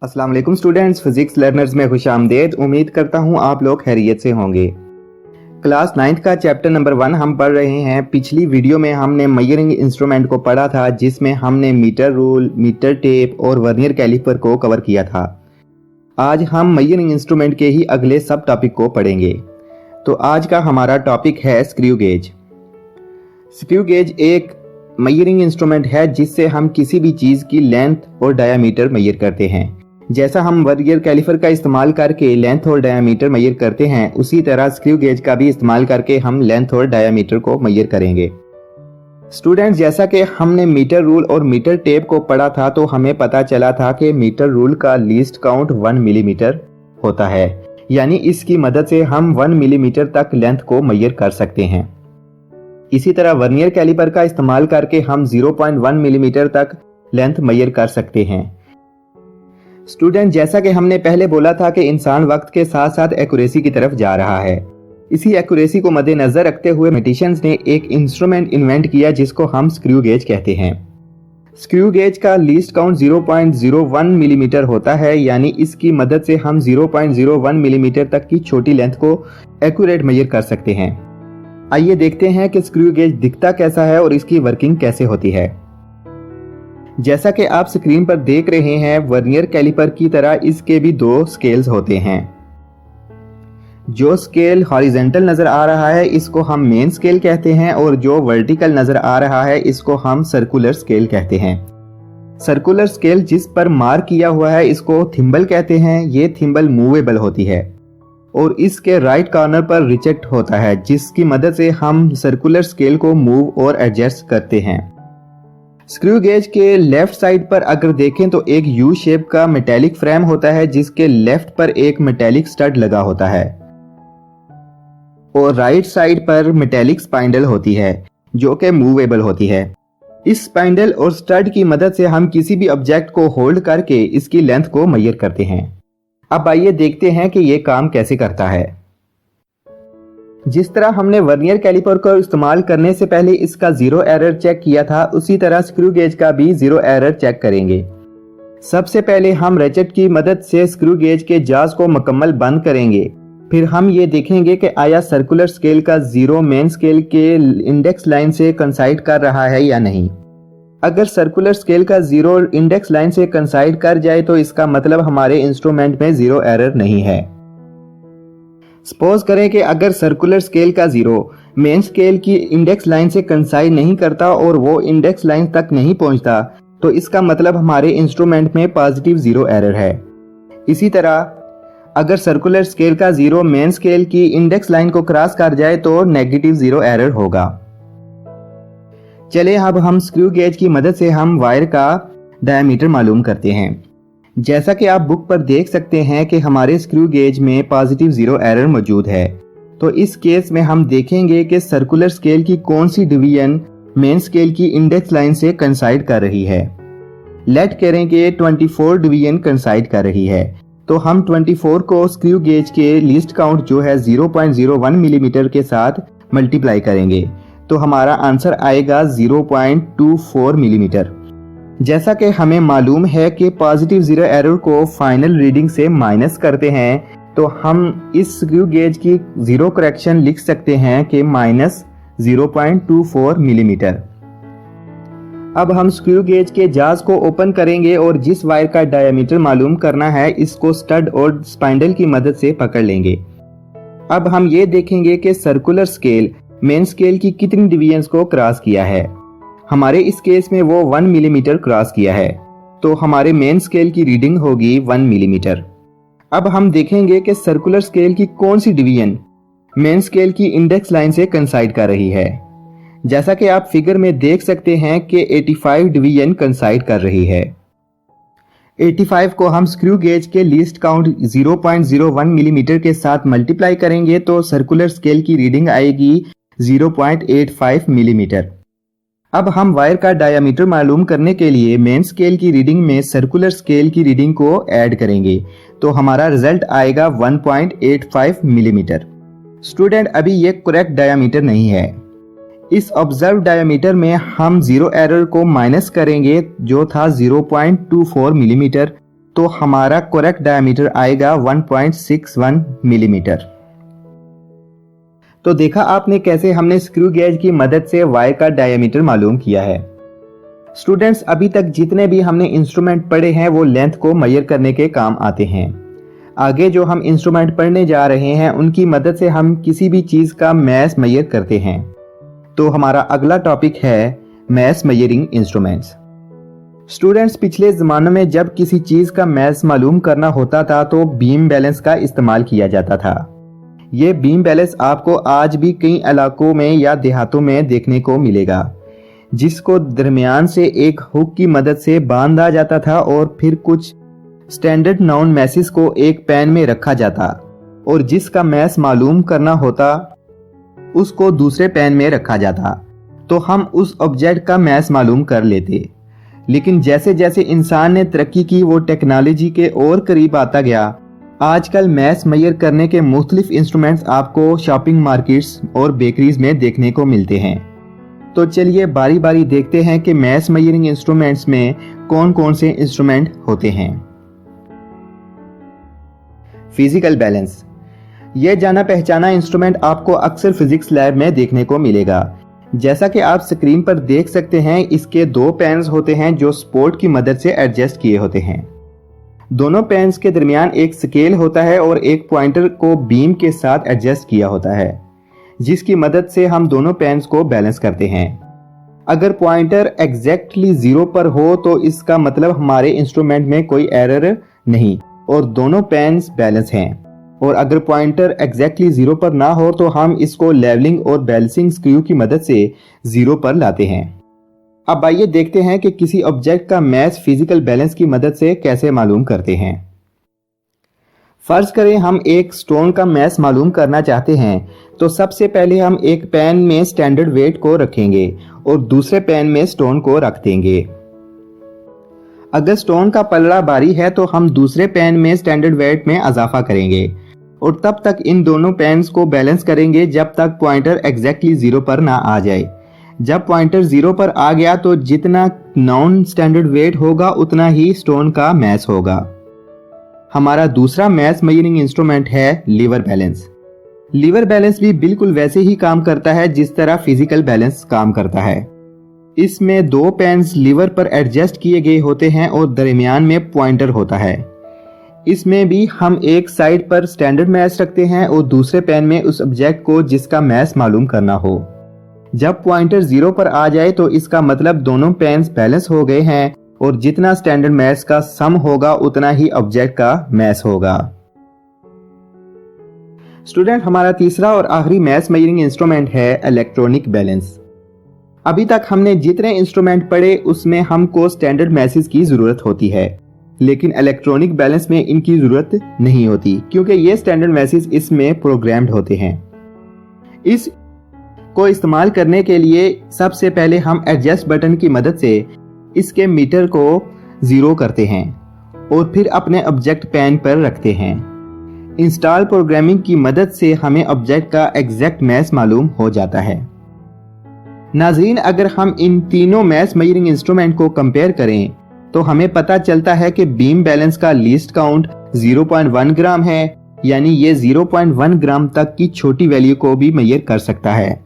अस्सलाम वालेकुम students, physics learners में खुशामदीद। उम्मीद करता हूँ आप लोग खैरियत से होंगे। क्लास 9th का चैप्टर नंबर 1 हम पढ़ रहे हैं। पिछली वीडियो में हमने मेजरिंग इंस्ट्रूमेंट को पढ़ा था, जिसमें हमने मीटर रूल, मीटर टेप और वर्नियर कैलिपर को कवर किया था। आज हम मेजरिंग इंस्ट्रूमेंट के ही अगले सब टॉपिक को पढ़ेंगे। तो आज का हमारा टॉपिक है स्क्रू गेज। स्क्रू गेज एक मेजरिंग इंस्ट्रूमेंट है जिससे हम किसी भी चीज़ की लेंथ और डायामीटर मेजर करते हैं। जैसा हम वर्नियर कैलिपर का इस्तेमाल करके लेंथ और डायामीटर मेजर करते हैं, उसी तरह स्क्रू गेज का भी इस्तेमाल करके हम लेंथ और डायामीटर को मेजर करेंगे। स्टूडेंट्स, जैसा कि हमने मीटर रूल और मीटर टेप को पढ़ा था, तो हमें पता चला था कि मीटर रूल का लीस्ट काउंट 1 मिलीमीटर होता है, यानी इसकी मदद से हम 1 मिलीमीटर तक लेंथ को मेजर कर सकते हैं। इसी तरह वर्नियर कैलिपर का इस्तेमाल करके हम 0.1 मिलीमीटर तक लेंथ मेजर कर सकते हैं। स्टूडेंट, जैसा कि हमने पहले बोला था कि इंसान वक्त के साथ साथ एक्यूरेसी की तरफ जा रहा है। इसी एक्यूरेसी को मद्देनजर रखते हुए मैथमेटिशियंस ने एक इंस्ट्रूमेंट इन्वेंट किया जिसको हम स्क्रू गेज कहते हैं। स्क्रू गेज का लीस्ट काउंट 0.01 मिलीमीटर होता है, यानी इसकी मदद से हम 0.01 मिलीमीटर तक की छोटी लेंथ को एक्यूरेट मेजर कर सकते हैं। आइए देखते हैं कि स्क्रू गेज दिखता कैसा है और इसकी वर्किंग कैसे होती है। जैसा कि आप स्क्रीन पर देख रहे हैं, वर्नियर कैलिपर की तरह इसके भी 2 स्केल्स होते हैं। जो स्केल हॉरिजॉन्टल नजर आ रहा है इसको हम मेन स्केल कहते हैं, और जो वर्टिकल नजर आ रहा है इसको हम सर्कुलर स्केल कहते हैं। सर्कुलर स्केल जिस पर मार्क किया हुआ है इसको थिम्बल कहते हैं। ये थिम्बल मूवेबल होती है और इसके राइट कॉर्नर पर रिचेट होता है, जिसकी मदद से हम सर्कुलर स्केल को मूव और एडजस्ट करते हैं। स्क्रू गेज के लेफ्ट साइड पर अगर देखें तो एक यू शेप का मेटेलिक फ्रेम होता है, जिसके लेफ्ट पर एक मेटेलिक स्टड लगा होता है, और राइट साइड पर मेटेलिक स्पाइंडल होती है जो कि मूवेबल होती है। इस स्पाइंडल और स्टड की मदद से हम किसी भी ऑब्जेक्ट को होल्ड करके इसकी लेंथ को मेजर करते हैं। अब आइए देखते हैं कि यह काम कैसे करता है। जिस तरह हमने वर्नियर कैलिपर को इस्तेमाल करने से पहले इसका 0 एरर चेक किया था, उसी तरह स्क्रू गेज का भी 0 एरर चेक करेंगे। सबसे पहले हम रेचेट की मदद से स्क्रू गेज के जाज को मुकम्मल बंद करेंगे। फिर हम ये देखेंगे कि आया सर्कुलर स्केल का 0 मेन स्केल के इंडेक्स लाइन से कंसाइड कर रहा है या नहीं। अगर सर्कुलर स्केल का 0 इंडेक्स लाइन से कंसाइड कर जाए तो इसका मतलब हमारे इंस्ट्रूमेंट में 0 एरर नहीं है। सपोज करें कि अगर सर्कुलर स्केल का 0 मेन स्केल की इंडेक्स लाइन से कंसाइड नहीं करता और वो इंडेक्स लाइन तक नहीं पहुंचता, तो इसका मतलब हमारे इंस्ट्रूमेंट में पॉजिटिव 0 एरर है। इसी तरह अगर सर्कुलर स्केल का 0 मेन स्केल की इंडेक्स लाइन को क्रॉस कर जाए तो नेगेटिव 0 एरर होगा। चलिए अब हम स्क्रू गेज की मदद से हम वायर का डायमीटर मालूम करते हैं। जैसा कि आप बुक पर देख सकते हैं कि हमारे स्क्रू गेज में पॉजिटिव 0 एरर मौजूद है। तो इस केस में हम देखेंगे कि सर्कुलर स्केल की कौन सी डिवीजन मेन स्केल की इंडेक्स लाइन से कंसाइड कर रही है। लेट करें कि 24 डिवीजन कंसाइड कर रही है, तो हम 24 को स्क्रू गेज के लीस्ट काउंट जो है 0.01 मिलीमीटर के साथ मल्टीप्लाई करेंगे, तो हमारा आंसर आएगा 0.24 मिलीमीटर। जैसा कि हमें मालूम है कि पॉजिटिव 0 एरर को फाइनल रीडिंग से माइनस करते हैं, तो हम इस स्क्रू गेज की 0 करेक्शन लिख सकते हैं कि -0.24 मिलीमीटर। अब हम स्क्रू गेज के जाज को ओपन करेंगे और जिस वायर का डायमीटर मालूम करना है इसको स्टड और स्पाइंडल की मदद से पकड़ लेंगे। अब हम ये देखेंगे कि सर्कुलर स्केल मेन स्केल की कितनी डिवीजन्स को क्रॉस किया है। हमारे इस केस में वो 1 मिलीमीटर क्रॉस किया है, तो हमारे मेन स्केल की रीडिंग होगी 1 मिलीमीटर। अब हम देखेंगे कि सर्कुलर स्केल की कौन सी डिवीजन मेन स्केल की इंडेक्स लाइन से कंसाइड कर रही है। जैसा कि आप फिगर में देख सकते हैं कि 85 डिवीजन कंसाइड कर रही है। 85 को हम स्क्रू गेज के लीस्ट काउंट 0.01 मिलीमीटर के साथ मल्टीप्लाई करेंगे तो सर्कुलर स्केल की रीडिंग आएगी 0.85 मिलीमीटर। अब हम वायर का डायामीटर मालूम करने के लिए मेन स्केल की रीडिंग में सर्कुलर स्केल की रीडिंग को ऐड करेंगे, तो हमारा रिजल्ट आएगा 1.85 मिलीमीटर। स्टूडेंट, अभी ये करेक्ट डायामीटर नहीं है। इस ऑब्जर्व डायमीटर में हम 0 एरर को माइनस करेंगे जो था 0.24 मिलीमीटर, तो हमारा करेक्ट डायमीटर आएगा 1.61 मिलीमीटर। तो देखा आपने कैसे हमने स्क्रू गेज की मदद से वायर का डायमीटर मालूम किया है। स्टूडेंट्स, अभी तक जितने भी हमने इंस्ट्रूमेंट पढ़े हैं वो लेंथ को मेजर करने के काम आते हैं। आगे जो हम इंस्ट्रूमेंट पढ़ने जा रहे हैं उनकी मदद से हम किसी भी चीज का मैस मेजर करते हैं। तो हमारा अगला टॉपिक है मैस मेजरिंग इंस्ट्रूमेंट्स। स्टूडेंट्स, पिछले ज़मानों में जब किसी चीज़ का मैस मालूम करना होता था तो बीम बैलेंस का इस्तेमाल किया जाता था। ये बीम बैलेंस आपको आज भी कई इलाकों में या देहातों में देखने को मिलेगा, जिसको दरमियान से एक हुक की मदद से बांधा जाता था और फिर कुछ स्टैंडर्ड नाउन मैसेज को एक पैन में रखा जाता और जिसका मैस मालूम करना होता उसको दूसरे पैन में रखा जाता, तो हम उस ऑब्जेक्ट का मैस मालूम कर लेते। लेकिन जैसे जैसे इंसान ने तरक्की की वो टेक्नोलॉजी के और करीब आता गया। आजकल मैस मेजर करने के मुख्तलिफ इंस्ट्रूमेंट्स आपको शॉपिंग मार्केट्स और बेकरीज में देखने को मिलते हैं। तो चलिए बारी बारी देखते हैं कि मैस मेजरिंग इंस्ट्रूमेंट्स में कौन कौन से इंस्ट्रूमेंट होते हैं। फिजिकल बैलेंस, यह जाना पहचाना इंस्ट्रूमेंट आपको अक्सर फिजिक्स लैब में देखने को मिलेगा। जैसा कि आप स्क्रीन पर देख सकते हैं, इसके दो पैन्स होते हैं जो सपोर्ट की मदद से एडजस्ट किए होते हैं। दोनों पैन्स के दरमियान एक स्केल होता है और एक पॉइंटर को बीम के साथ एडजस्ट किया होता है, जिसकी मदद से हम दोनों पैन्स को बैलेंस करते हैं। अगर पॉइंटर एग्जैक्टली 0 पर हो तो इसका मतलब हमारे इंस्ट्रूमेंट में कोई एरर नहीं और दोनों पैन्स बैलेंस हैं। और अगर पॉइंटर एग्जैक्टली 0 पर ना हो तो हम इसको लेवलिंग और बैलेंसिंग स्क्रू की मदद से 0 पर लाते हैं। अब आइए देखते हैं कि किसी ऑब्जेक्ट का मैस फिजिकल बैलेंस की मदद से कैसे मालूम करते हैं। फर्ज करें हम एक स्टोन का मैस मालूम करना चाहते हैं, तो सबसे पहले हम एक पैन में स्टैंडर्ड वेट को रखेंगे और दूसरे पैन में स्टोन को रख देंगे। अगर स्टोन का पलड़ा भारी है तो हम दूसरे पैन में स्टैंडर्ड वेट में इजाफा करेंगे और तब तक इन दोनों पैन्स को बैलेंस करेंगे जब तक पॉइंटर एग्जैक्टली 0 पर ना आ जाए। जब पॉइंटर 0 पर आ गया तो जितना नॉन स्टैंडर्ड वेट होगा उतना ही स्टोन का मैस होगा। हमारा दूसरा मैस मेजरिंग इंस्ट्रूमेंट है लीवर बैलेंस। लीवर बैलेंस भी बिल्कुल वैसे ही काम करता है जिस तरह फिजिकल बैलेंस काम करता है। इसमें दो पैन्स लीवर पर एडजस्ट किए गए होते हैं और दरमियान में पॉइंटर होता है। इसमें भी हम एक साइड पर स्टैंडर्ड मैस रखते हैं और दूसरे पैन में उस ऑब्जेक्ट को जिसका मैस मालूम करना हो। जब पॉइंटर 0 पर आ जाए तो इसका मतलब दोनों पैन्स बैलेंस हो गए हैं और जितना स्टैंडर्ड मैस का सम होगा उतना ही ऑब्जेक्ट का मैस होगा। स्टूडेंट, हमारा तीसरा और आखिरी मैस मेजरिंग इंस्ट्रूमेंट है इलेक्ट्रॉनिक बैलेंस। अभी तक हमने जितने इंस्ट्रूमेंट पढ़े उसमें हमको स्टैंडर्ड मैसेज की जरूरत होती है, लेकिन इलेक्ट्रॉनिक बैलेंस में इनकी जरूरत नहीं होती क्योंकि ये स्टैंडर्ड मैसेज इसमें प्रोग्राम्ड होते हैं। इस को इस्तेमाल करने के लिए सबसे पहले हम एडजस्ट बटन की मदद से इसके मीटर को 0 करते हैं और फिर अपने ऑब्जेक्ट पैन पर रखते हैं। इंस्टॉल प्रोग्रामिंग की मदद से हमें ऑब्जेक्ट का एग्जैक्ट मैस मालूम हो जाता है। नाज़रीन, अगर हम इन तीनों मैस मेजरिंग इंस्ट्रूमेंट को कंपेयर करें तो हमें पता चलता है कि बीम बैलेंस का लीस्ट काउंट 0.1 ग्राम है, यानी ये 0.1 ग्राम तक की छोटी वैल्यू को भी मेजर कर सकता है।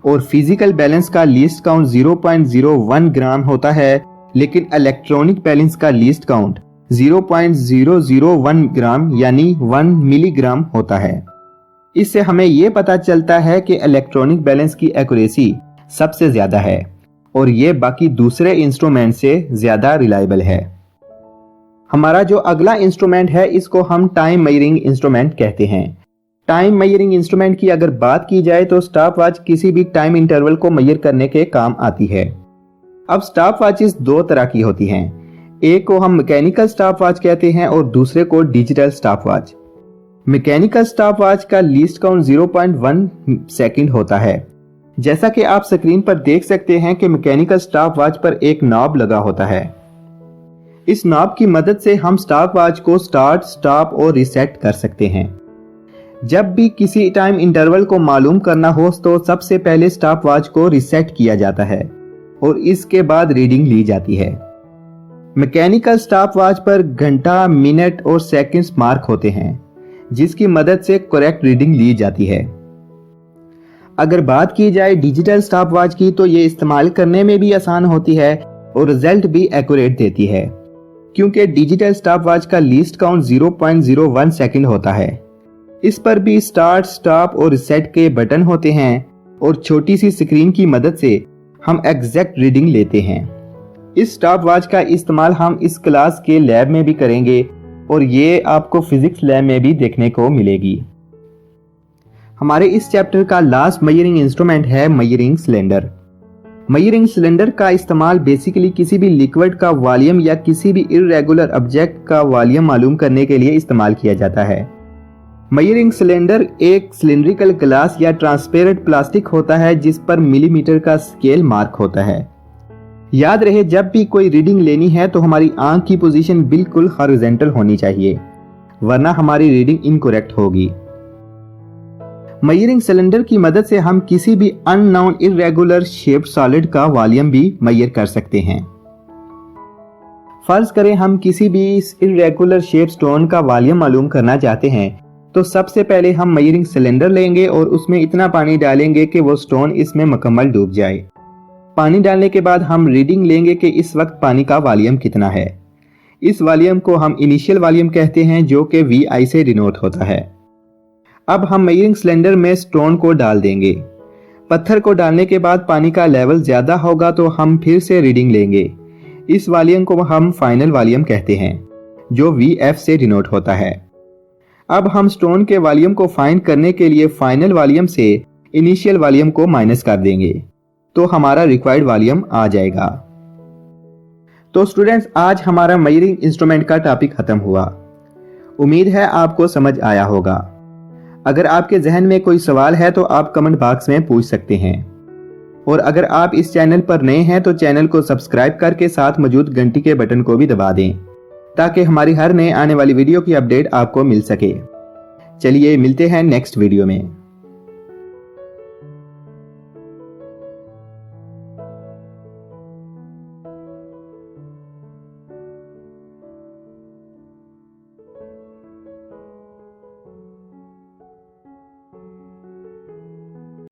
और फिजिकल बैलेंस का लीस्ट काउंट 0.01 ग्राम होता है, लेकिन इलेक्ट्रॉनिक बैलेंस का लीस्ट काउंट 0.001 ग्राम यानी 1 मिलीग्राम होता है। इससे हमें यह पता चलता है कि इलेक्ट्रॉनिक बैलेंस की एक्यूरेसी सबसे ज्यादा है और ये बाकी दूसरे इंस्ट्रूमेंट से ज्यादा रिलायबल है। हमारा जो अगला इंस्ट्रूमेंट है इसको हम टाइम मेजरिंग इंस्ट्रूमेंट कहते हैं। टाइम मेजरिंग इंस्ट्रूमेंट की अगर बात की जाए तो स्टॉप वॉच किसी भी टाइम इंटरवल को मेजर करने के काम आती है। अब स्टॉप वॉचेस दो तरह की होती हैं, एक को हम मैकेनिकल स्टॉप वॉच कहते हैं और दूसरे को digital stop watch. Mechanical stop watch का लीस्ट काउंट 0.1 सेकंड होता है। जैसा कि आप स्क्रीन पर देख सकते हैं कि मैकेनिकल स्टॉप वॉच पर एक नॉब लगा होता है। इस नॉब की मदद से हम स्टॉप वॉच को स्टार्ट, स्टॉप और रीसेट कर सकते हैं। जब भी किसी टाइम इंटरवल को मालूम करना हो तो सबसे पहले स्टॉप वॉच को रीसेट किया जाता है और इसके बाद रीडिंग ली जाती है। मैकेनिकल स्टॉपवॉच पर घंटा, मिनट और सेकंड्स मार्क होते हैं, जिसकी मदद से करेक्ट रीडिंग ली जाती है। अगर बात की जाए डिजिटल स्टॉपवॉच की, तो ये इस्तेमाल करने में भी आसान होती है और रिजल्ट भी एक्यूरेट देती है, क्योंकि डिजिटल स्टॉपवॉच का लीस्ट काउंट 0.01 सेकंड होता है। इस पर भी स्टार्ट, स्टॉप और रिसेट के बटन होते हैं और छोटी सी स्क्रीन की मदद से हम एग्जैक्ट रीडिंग लेते हैं। इस स्टॉपवॉच का इस्तेमाल हम इस क्लास के लैब में भी करेंगे और ये आपको फिजिक्स लैब में भी देखने को मिलेगी। हमारे इस चैप्टर का लास्ट मेजरिंग इंस्ट्रूमेंट है मेजरिंग सिलेंडर। मेजरिंग सिलेंडर का इस्तेमाल बेसिकली किसी भी लिक्विड का वॉल्यूम या किसी भी इर्रेगुलर ऑब्जेक्ट का वॉल्यूम मालूम करने के लिए इस्तेमाल किया जाता है। मेजरिंग सिलेंडर एक सिलिंड्रिकल ग्लास या ट्रांसपेरेंट प्लास्टिक होता है जिस पर मिलीमीटर का स्केल मार्क होता है। याद रहे, जब भी कोई रीडिंग लेनी है तो हमारी आंख की पोजीशन बिल्कुल हॉरिजॉन्टल होनी चाहिए, वरना हमारी रीडिंग इनकरेक्ट होगी। मेजरिंग सिलेंडर की मदद से हम किसी भी अननोन इर्रेगुलर शेप्ड सॉलिड का वॉल्यूम भी मेजर कर सकते हैं। फर्ज करें हम किसी भी इर्रेगुलर शेप स्टोन का वॉल्यूम मालूम करना चाहते हैं, तो सबसे पहले हम मेजरिंग सिलेंडर लेंगे और उसमें इतना पानी डालेंगे कि वो स्टोन इसमें मुकम्मल डूब जाए। पानी डालने के बाद हम रीडिंग लेंगे कि इस वक्त पानी का वॉल्यूम कितना है। इस वॉल्यूम को हम इनिशियल वॉल्यूम कहते हैं, जो कि VI से डिनोट होता है। अब हम मेजरिंग सिलेंडर में स्टोन को डाल देंगे। पत्थर को डालने के बाद पानी का लेवल ज्यादा होगा तो हम फिर से रीडिंग लेंगे। इस वॉल्यूम को हम फाइनल वॉल्यूम कहते हैं, जो VF से डिनोट होता है। अब हम स्टोन के वॉल्यूम को फाइंड करने के लिए फाइनल वॉल्यूम से इनिशियल वॉल्यूम को माइनस कर देंगे, तो हमारा रिक्वायर्ड वॉल्यूम आ जाएगा। तो स्टूडेंट्स, आज हमारा मेजरिंग इंस्ट्रूमेंट का टॉपिक खत्म हुआ। उम्मीद है आपको समझ आया होगा। अगर आपके जहन में कोई सवाल है तो आप कमेंट बॉक्स में पूछ सकते हैं, और अगर आप इस चैनल पर नए हैं तो चैनल को सब्सक्राइब करके साथ मौजूद घंटी के बटन को भी दबा दें, ताकि हमारी हर नए आने वाली वीडियो की अपडेट आपको मिल सके। चलिए मिलते हैं नेक्स्ट वीडियो में।